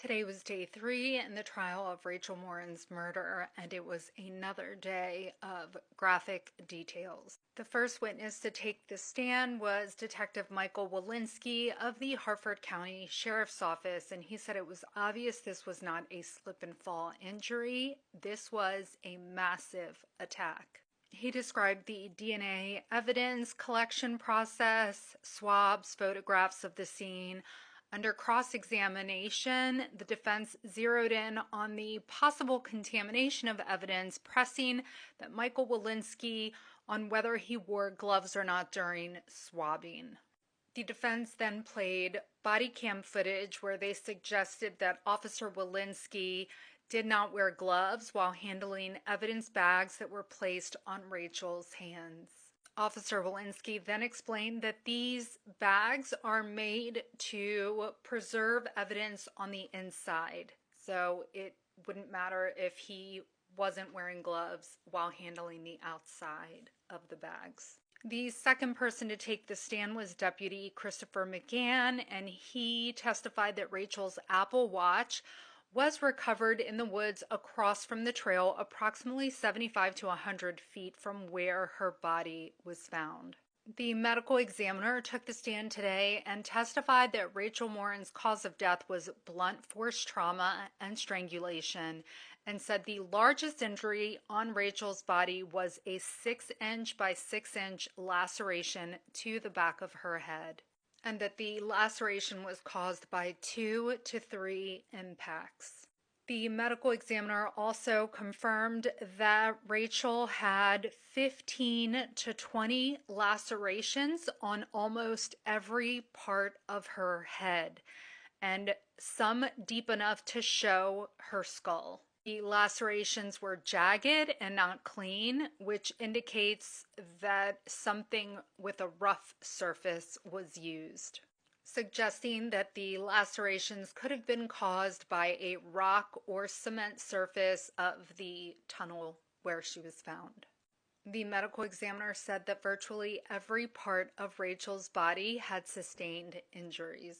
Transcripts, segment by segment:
Today was day 3 in the trial of Rachel Morin's murder, and it was another day of graphic details. The first witness to take the stand was Detective Michael Walensky of the Harford County Sheriff's Office, and he said it was obvious this was not a slip and fall injury. This was a massive attack. He described the DNA evidence collection process, swabs, photographs of the scene. Under cross-examination, the defense zeroed in on the possible contamination of evidence, pressing that Michael Walensky on whether he wore gloves or not during swabbing. The defense then played body cam footage where they suggested that Officer Walensky did not wear gloves while handling evidence bags that were placed on Rachel's hands. Officer Walensky then explained that these bags are made to preserve evidence on the inside, so it wouldn't matter if he wasn't wearing gloves while handling the outside of the bags. The second person to take the stand was Deputy Christopher McGann, and he testified that Rachel's Apple Watch was recovered in the woods across from the trail, approximately 75 to 100 feet from where her body was found. The medical examiner took the stand today and testified that Rachel Morin's cause of death was blunt force trauma and strangulation, and said the largest injury on Rachel's body was a 6-inch by 6-inch laceration to the back of her head, and that the laceration was caused by 2 to 3 impacts. The medical examiner also confirmed that Rachel had 15 to 20 lacerations on almost every part of her head, and some deep enough to show her skull. The lacerations were jagged and not clean, which indicates that something with a rough surface was used, suggesting that the lacerations could have been caused by a rock or cement surface of the tunnel where she was found. The medical examiner said that virtually every part of Rachel's body had sustained injuries.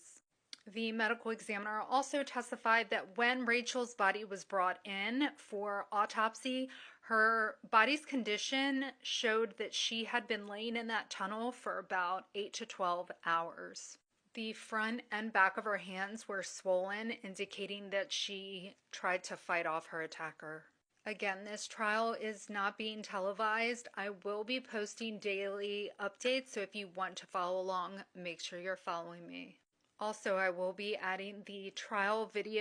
The medical examiner also testified that when Rachel's body was brought in for autopsy, her body's condition showed that she had been laying in that tunnel for about 8 to 12 hours. The front and back of her hands were swollen, indicating that she tried to fight off her attacker. Again, this trial is not being televised. I will be posting daily updates, so if you want to follow along, make sure you're following me. Also, I will be adding the trial video